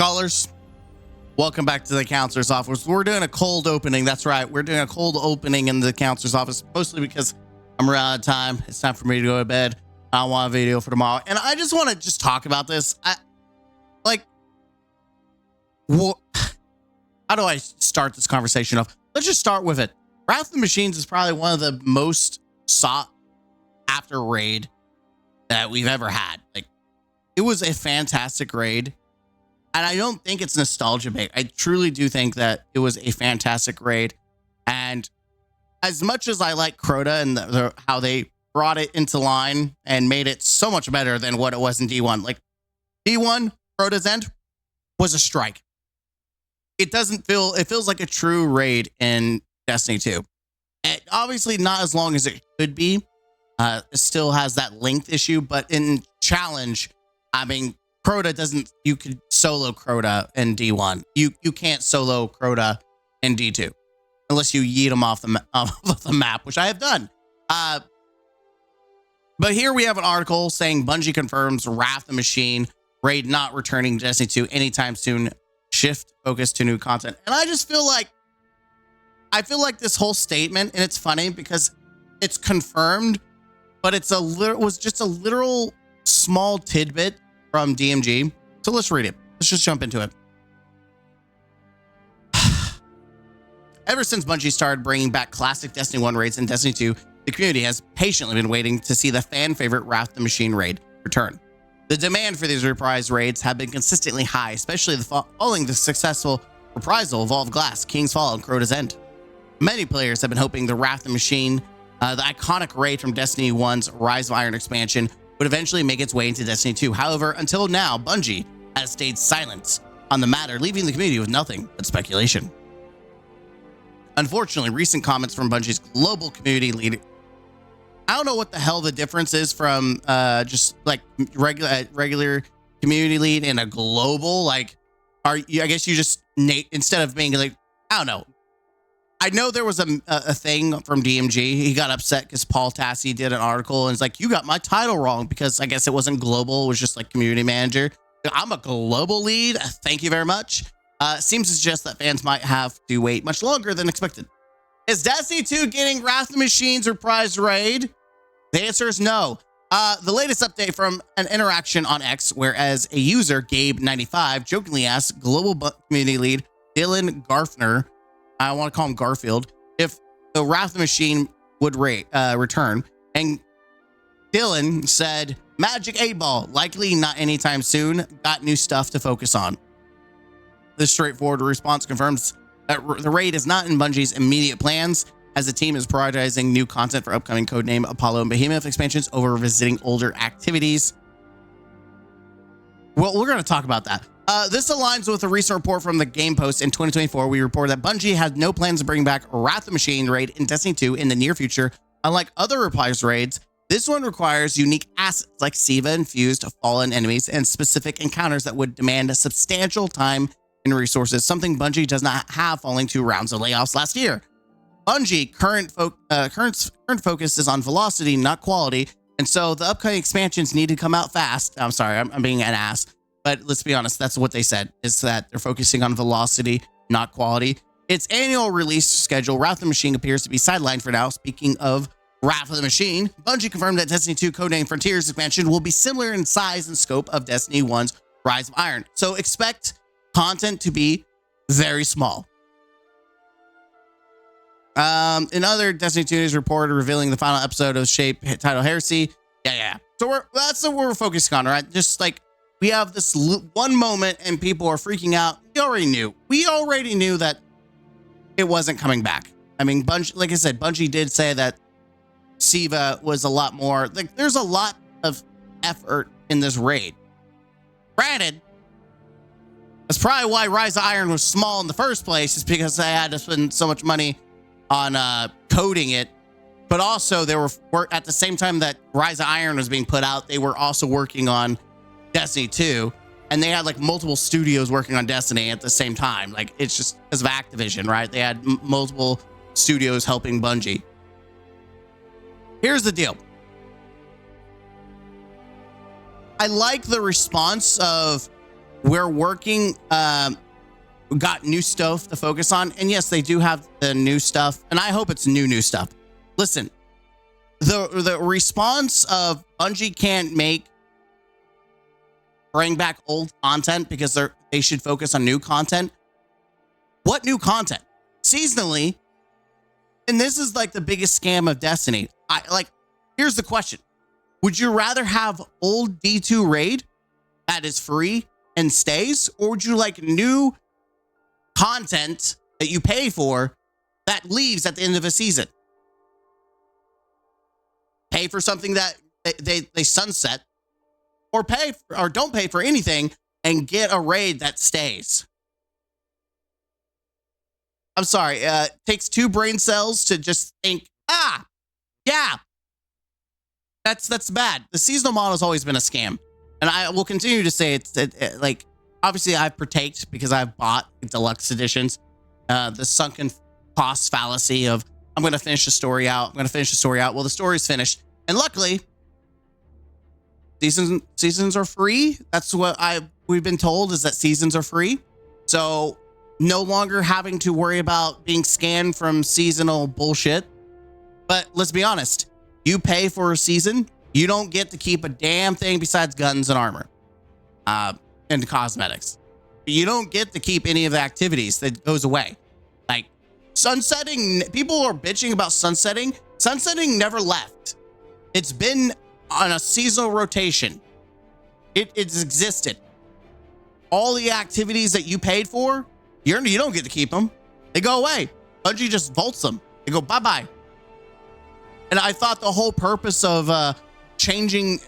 Scholars, welcome back to the counselor's office. We're doing a cold opening. That's right. We're doing a cold opening in the counselor's office, mostly because I'm running out of time. It's time for me to go to bed. I want a video for tomorrow. And I just want to just talk about this. How do I start this conversation off? Let's just start with it. Wrath of the Machines is probably one of the most sought after raid that we've ever had. Like, it was a fantastic raid. And I don't think it's nostalgia bait. I truly do think that it was a fantastic raid. And as much as I like Crota and how they brought it into line and made it so much better than what it was in D1. Like, D1, Crota's End, was a strike. It feels like a true raid in Destiny 2. And obviously not as long as it could be. It still has that length issue, but in challenge, I mean, Crota doesn't, you could solo Crota in D1. You can't solo Crota in D2 unless you yeet them off the map, which I have done. But here we have an article saying Bungie confirms Wrath of the Machine raid not returning to Destiny 2 anytime soon. Shift focus to new content. And I just feel like, this whole statement, and it's funny because it's confirmed, but it was just a literal small tidbit from DMG. So let's read it. Let's just jump into it. Ever since Bungie started bringing back classic Destiny 1 raids in Destiny 2, the community has patiently been waiting to see the fan favorite Wrath of the Machine raid return. The demand for these reprise raids have been consistently high, especially following the successful reprisal of Evolved Glass, King's Fall, and Crota's End. Many players have been hoping the Wrath of the Machine, the iconic raid from Destiny 1's Rise of Iron expansion, would eventually make its way into Destiny 2. However, until now, Bungie has stayed silent on the matter, leaving the community with nothing but speculation. Unfortunately, recent comments from Bungie's global community leader, I don't know what the hell the difference is from just like regular community lead and a global, like, I guess you just, instead of being like, I don't know. I know there was a thing from DMG. He got upset because Paul Tassi did an article and it's like, you got my title wrong, because I guess it wasn't global. It was just like community manager. I'm a global lead. Thank you very much. Seems to suggest that fans might have to wait much longer than expected. Is Destiny 2 getting Wrath of the Machines reprise raid? The answer is no. The latest update from an interaction on X, whereas a user, Gabe95, jokingly asked global community lead Dylan Garfner, I want to call him Garfield, if the Wrath of the Machine would return. And Dylan said, Magic 8 Ball, likely not anytime soon. Got new stuff to focus on. This straightforward response confirms that the raid is not in Bungie's immediate plans, as the team is prioritizing new content for upcoming Codename Apollo and Behemoth expansions over revisiting older activities. Well, we're going to talk about that. This aligns with a recent report from the Game Post in 2024. We reported that Bungie had no plans to bring back Wrath of the Machine raid in Destiny 2 in the near future. Unlike other reprise raids, this one requires unique assets like Siva infused fallen enemies and specific encounters that would demand a substantial time and resources, something Bungie does not have following 2 rounds of layoffs last year. Bungie current focus is on velocity, not quality, and so the upcoming expansions need to come out fast. I'm sorry, I'm being an ass, but let's be honest, that's what they said, is that they're focusing on velocity, not quality. Its annual release schedule, Wrath of the Machine, appears to be sidelined for now. Speaking of Wrath of the Machine, Bungie confirmed that Destiny 2 Codename Frontiers expansion will be similar in size and scope of Destiny 1's Rise of Iron, so expect content to be very small. In other Destiny 2 news reported revealing the final episode of Shape title Heresy. Yeah. So that's what we're focusing on, right? Just like we have this one moment and people are freaking out. We already knew that it wasn't coming back. I mean, Bungie, like I said, Bungie did say that Siva was a lot more, like, there's a lot of effort in this raid. Granted, that's probably why Rise of Iron was small in the first place, is because they had to spend so much money on coding it. But also they were at the same time that Rise of Iron was being put out, they were also working on Destiny 2, and they had like multiple studios working on Destiny at the same time. Like, it's just because of Activision, right? They had multiple studios helping Bungie. Here's the deal. I like the response of we're working, we got new stuff to focus on. And yes, they do have the new stuff, and I hope it's new stuff. Listen, the response of Bungie can't bring back old content because they should focus on new content. What new content? Seasonally, and this is like the biggest scam of Destiny. Here's the question. Would you rather have old D2 raid that is free and stays, or would you like new content that you pay for that leaves at the end of a season? Pay for something that they sunset, or don't pay for anything and get a raid that stays. I'm sorry, it takes 2 brain cells to just think, yeah, that's bad. The seasonal model has always been a scam, and I will continue to say it's like, obviously I've partaked because I've bought deluxe editions. The sunken cost fallacy of I'm going to finish the story out. Well, the story's finished, and luckily, seasons are free. That's what we've been told, is that seasons are free. So no longer having to worry about being scanned from seasonal bullshit. But let's be honest, you pay for a season, you don't get to keep a damn thing besides guns and armor, and cosmetics. You don't get to keep any of the activities. That goes away. Like sunsetting, people are bitching about sunsetting. Sunsetting never left. It's been on a seasonal rotation. It's existed. All the activities that you paid for, you don't get to keep them. They go away. Bungie just vaults them. They go bye-bye. And I thought the whole purpose of tuning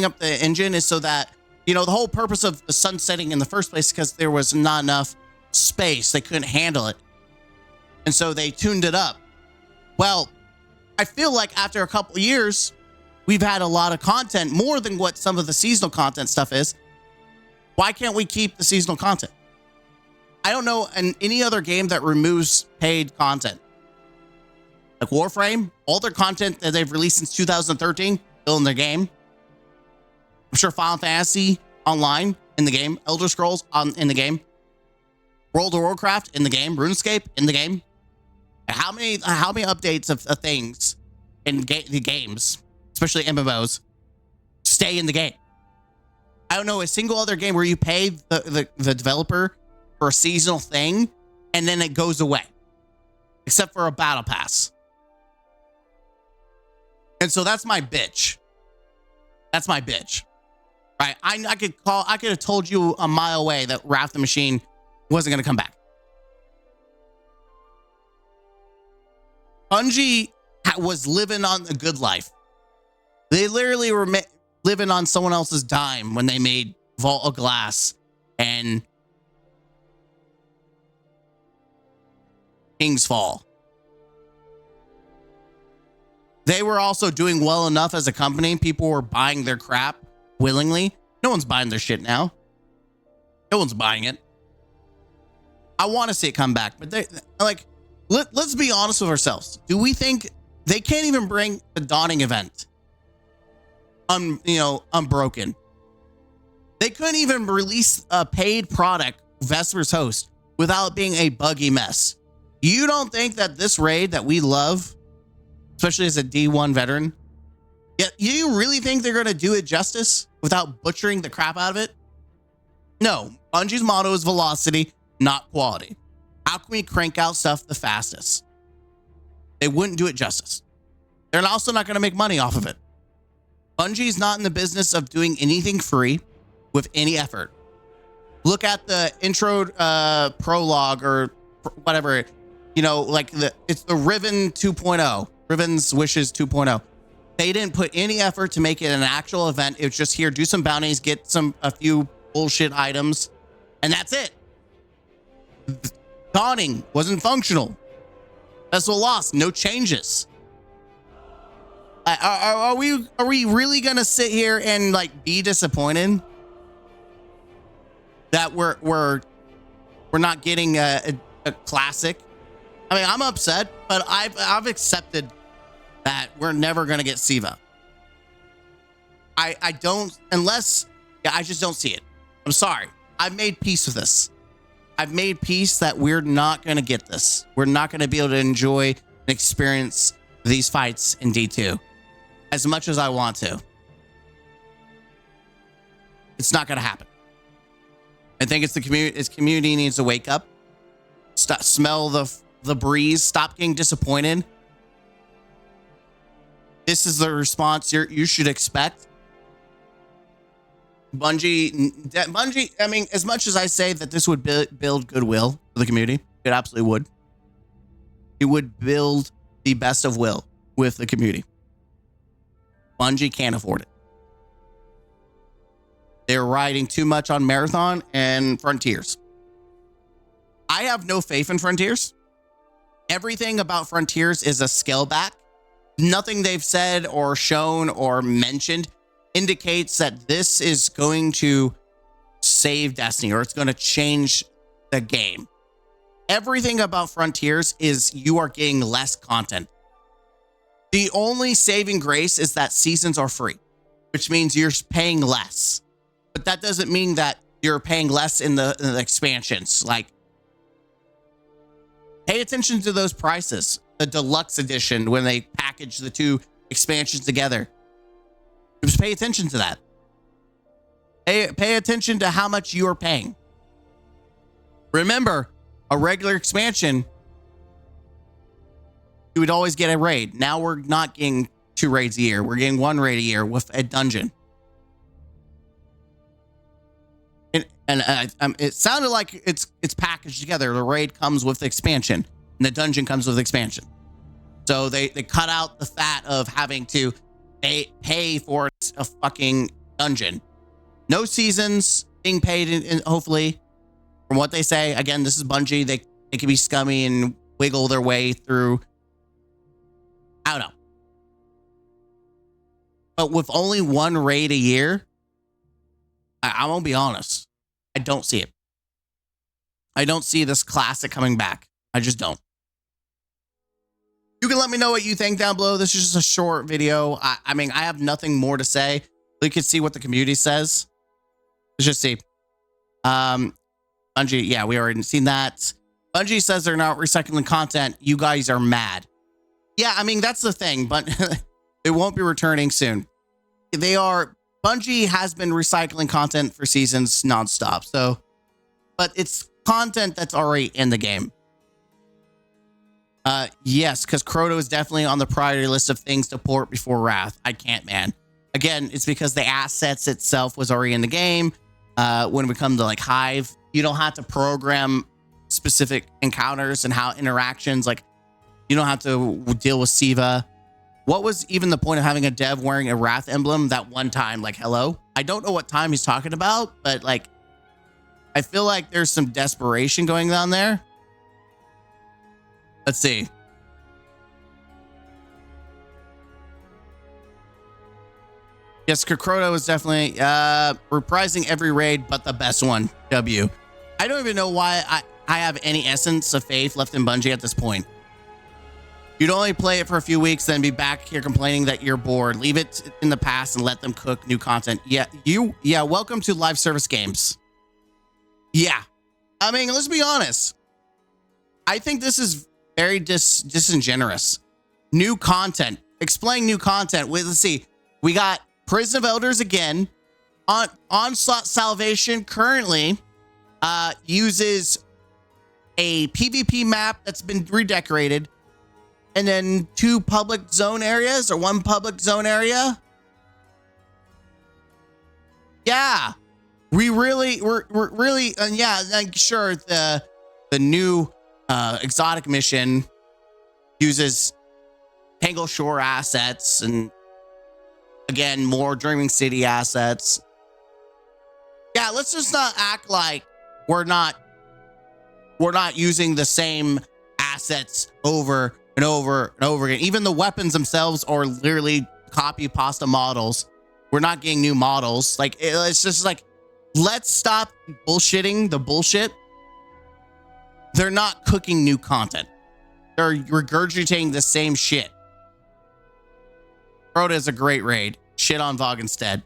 up the engine is so that, the whole purpose of the sunsetting in the first place, because there was not enough space. They couldn't handle it. And so they tuned it up. Well, I feel like after a couple of years, we've had a lot of content, more than what some of the seasonal content stuff is. Why can't we keep the seasonal content? I don't know any other game that removes paid content. Like Warframe, all their content that they've released since 2013, still in their game. I'm sure Final Fantasy Online in the game, Elder Scrolls in the game, World of Warcraft in the game, RuneScape in the game. How many updates of things in the games, especially MMOs, stay in the game? I don't know a single other game where you pay the developer for a seasonal thing and then it goes away, except for a battle pass. And so that's my bitch. That's my bitch. Right? I could have told you a mile away that Wrath the Machine wasn't going to come back. Bungie was living on the good life. They literally were living on someone else's dime when they made Vault of Glass and King's Fall. They were also doing well enough as a company. People were buying their crap willingly. No one's buying their shit now. No one's buying it. I want to see it come back, but let's be honest with ourselves. Do we think they can't even bring the Dawning event unbroken? They couldn't even release a paid product, Vesper's Host, without being a buggy mess. You don't think that this raid that we love, especially as a D1 veteran, you really think they're going to do it justice without butchering the crap out of it? No. Bungie's motto is velocity, not quality. How can we crank out stuff the fastest? They wouldn't do it justice. They're also not going to make money off of it. Bungie's not in the business of doing anything free with any effort. Look at the intro prologue or whatever, it's the Riven 2.0, Riven's Wishes 2.0. They didn't put any effort to make it an actual event. It was just here, do some bounties, get a few bullshit items, and that's it. Dawning wasn't functional. Vessel lost, no changes. Are we really gonna sit here and be disappointed that we're not getting a classic? I mean, I'm upset, but I've accepted that we're never gonna get Siva. I just don't see it. I'm sorry. I've made peace with this. I've made peace that we're not going to get this. We're not going to be able to enjoy and experience these fights in D2 as much as I want to. It's not going to happen. I think it's the community. Its community needs to wake up, smell the breeze, stop getting disappointed. This is the response you should expect. Bungie, I mean, as much as I say that this would build goodwill for the community, it absolutely would. It would build the best of will with the community. Bungie can't afford it. They're riding too much on Marathon and Frontiers. I have no faith in Frontiers. Everything about Frontiers is a scale back. Nothing they've said or shown or mentioned indicates that this is going to save Destiny or it's going to change the game. Everything about Frontiers is you are getting less content. The only saving grace is that seasons are free, which means you're paying less. But that doesn't mean that you're paying less in the expansions. Like, pay attention to those prices. The deluxe edition, when they package the two expansions together. Just pay attention to that. Pay attention to how much you are paying. Remember, a regular expansion, you would always get a raid. Now we're not getting 2 raids a year. We're getting 1 raid a year with a dungeon. And it sounded like it's packaged together. The raid comes with the expansion, and the dungeon comes with the expansion. So they cut out the fat of having to pay for a fucking dungeon. No seasons being paid in hopefully, from what they say. Again, this is Bungie. They can be scummy and wiggle their way through. I don't know. But with only 1 raid a year, I won't be honest. I don't see it. I don't see this classic coming back. I just don't. You can let me know what you think down below. This is just a short video. I mean, I have nothing more to say. We can see what the community says. Let's just see. Bungie, yeah, we already seen that. Bungie says they're not recycling content. You guys are mad. Yeah, I mean, that's the thing, but it won't be returning soon. Bungie has been recycling content for seasons nonstop. So, but it's content that's already in the game. Yes, because Crota is definitely on the priority list of things to port before Wrath. I can't, man. Again, it's because the assets itself was already in the game. When we come to like Hive, you don't have to program specific encounters and how interactions, like you don't have to deal with Siva. What was even the point of having a dev wearing a Wrath emblem that one time? Like, hello? I don't know what time he's talking about, but like, I feel like there's some desperation going on there. Let's see. Yes, Crota was definitely reprising every raid, but the best one. W. I don't even know why I have any essence of faith left in Bungie at this point. You'd only play it for a few weeks, then be back here complaining that you're bored. Leave it in the past and let them cook new content. Yeah, welcome to live service games. Yeah. I mean, let's be honest. I think this is very disingenuous. New content. Explain new content. Wait, let's see. We got Prison of Elders again. Onslaught Salvation currently uses a PvP map that's been redecorated. And then 2 public zone areas or 1 public zone area. Yeah. We're really, yeah, like, sure, the new exotic mission uses Tangle Shore assets and again more Dreaming City assets. Yeah, let's just not act like we're not using the same assets over and over and over again. Even the weapons themselves are literally copy pasta models. We're not getting new models. Like, it's just like, let's stop bullshitting the bullshit. They're not cooking new content. They're regurgitating the same shit. Crota is a great raid. Shit on Vogue instead.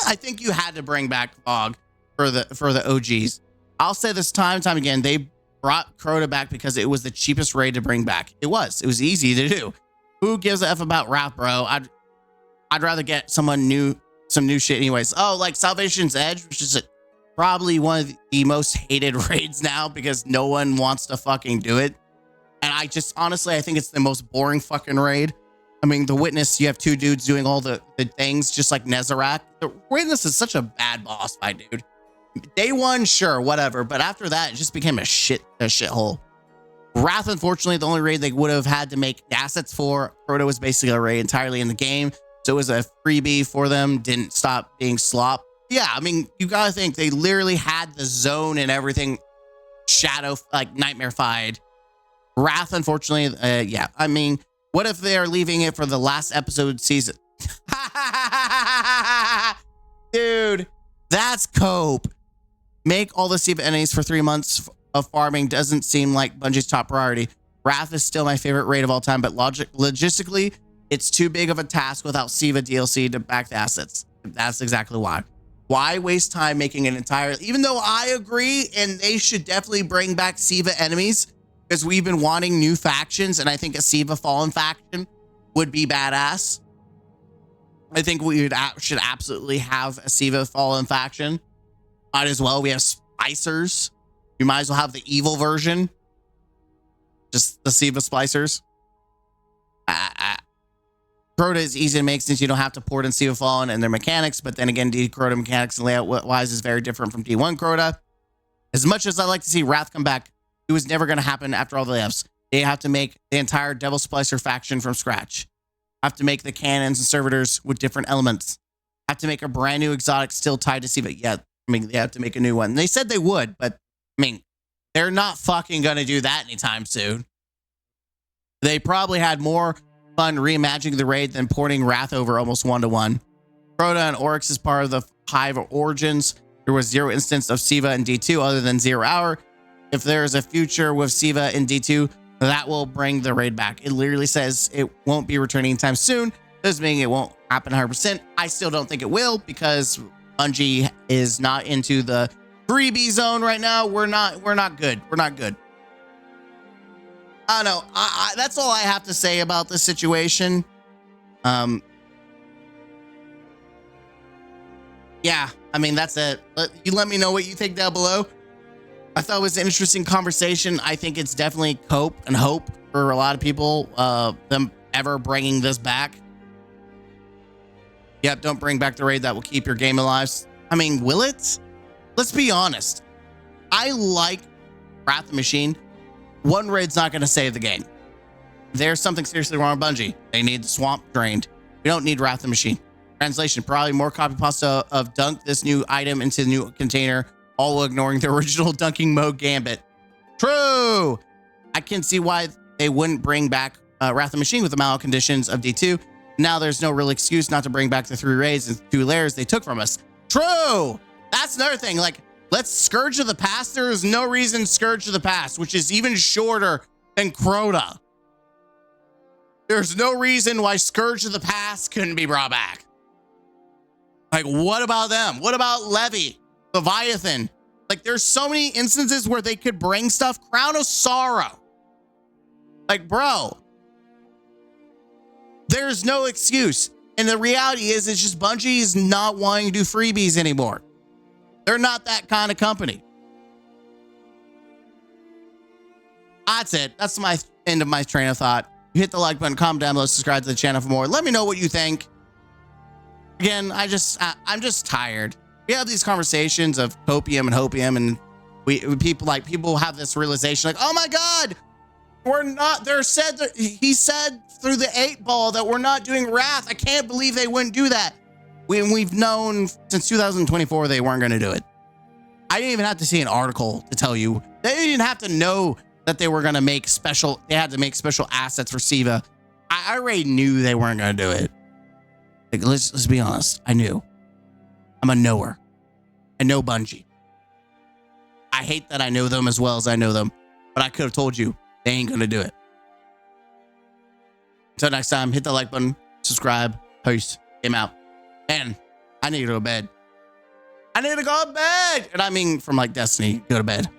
I think you had to bring back Vogue. for the OGs. I'll say this time and time again, they brought Crota back because it was the cheapest raid to bring back. It was easy to do. Who gives a F about Wrath, bro? I'd rather get some new shit anyways. Oh, like Salvation's Edge, which is probably one of the most hated raids now because no one wants to fucking do it. And I just, honestly, I think it's the most boring fucking raid. I mean, the Witness, you have two dudes doing all the things, just like Nezarec. The Witness is such a bad boss fight, dude. Day one, sure, whatever. But after that, it just became a shithole. Wrath, unfortunately, the only raid they would have had to make assets for. Crota was basically a raid entirely in the game. So it was a freebie for them. Didn't stop being slop. Yeah, I mean, you gotta think they literally had the zone and everything shadow, like nightmare-fied. Wrath, unfortunately, yeah. I mean, what if they're leaving it for the last episode season? Dude, that's cope. Make all the Siva enemies for 3 months of farming doesn't seem like Bungie's top priority. Wrath is still my favorite raid of all time, but logistically, it's too big of a task without Siva DLC to back the assets. That's exactly why. Why waste time making an entire, even though I agree, and they should definitely bring back Siva enemies, because we've been wanting new factions, and I think a Siva Fallen faction would be badass. I think we should absolutely have a Siva Fallen faction. Might as well. We have Splicers. You might as well have the evil version. Just the Siva Splicers. Crota is easy to make since you don't have to port in Siva Fallen and their mechanics, but then again, D Crota mechanics and layout wise is very different from D1 Crota. As much as I like to see Wrath come back, it was never going to happen after all the layups. They have to make the entire Devil Splicer faction from scratch. Have to make the cannons and servitors with different elements. Have to make a brand new exotic still tied to Siva. Yeah, I mean, they have to make a new one. They said they would, but I mean, they're not fucking going to do that anytime soon. They probably had more fun reimagining the raid than porting Wrath over almost 1-to-1. Crota and Oryx is part of the Hive of Origins. There was 0 instance of Siva in D2 other than 0 Hour. If there is a future with Siva in D2, that will bring the raid back. It literally says it won't be returning anytime soon. Doesn't mean it won't happen 100%. I still don't think it will because Bungie is not into the freebie zone right now. We're not good. We're not good. I don't know. That's all I have to say about this situation. Yeah, I mean, that's it. You let me know what you think down below. I thought it was an interesting conversation. I think it's definitely cope and hope for a lot of people, them ever bringing this back. Yep, don't bring back the raid that will keep your game alive. I mean, will it? Let's be honest. I like Wrath the Machine. One raid's not going to save the game. There's something seriously wrong with Bungie. They need the swamp drained. We don't need Wrath the Machine. Translation, probably more copy pasta of dunk this new item into the new container, all while ignoring the original dunking mode gambit. True. I can see why they wouldn't bring back Wrath the Machine with the mallow conditions of D2. Now there's no real excuse not to bring back the 3 raids and 2 layers they took from us. True. That's another thing. Like, let's Scourge of the Past. There is no reason Scourge of the Past, which is even shorter than Crota. There's no reason why Scourge of the Past couldn't be brought back. Like, what about them? What about Levy, Leviathan? Like, there's so many instances where they could bring stuff. Crown of Sorrow. Like, bro, there's no excuse. And the reality is, it's just Bungie is not wanting to do freebies anymore. They're not that kind of company. That's it. That's my end of my train of thought. You hit the like button, comment down below, subscribe to the channel for more. Let me know what you think. Again, I'm just tired. We have these conversations of copium and hopium, and people have this realization like, oh my God, we're not. He said through the 8 ball that we're not doing Wrath. I can't believe they wouldn't do that. We've known since 2024 they weren't going to do it. I didn't even have to see an article to tell you. They didn't have to know that they were going to make special. They had to make special assets for Siva. I already knew they weren't going to do it. Like, let's be honest. I knew. I'm a knower. I know Bungie. I hate that I know them as well as I know them, but I could have told you they ain't going to do it. Until next time, hit the like button, subscribe, peace, game out. And I need to go to bed. I need to go to bed. And I mean, from like Destiny, go to bed.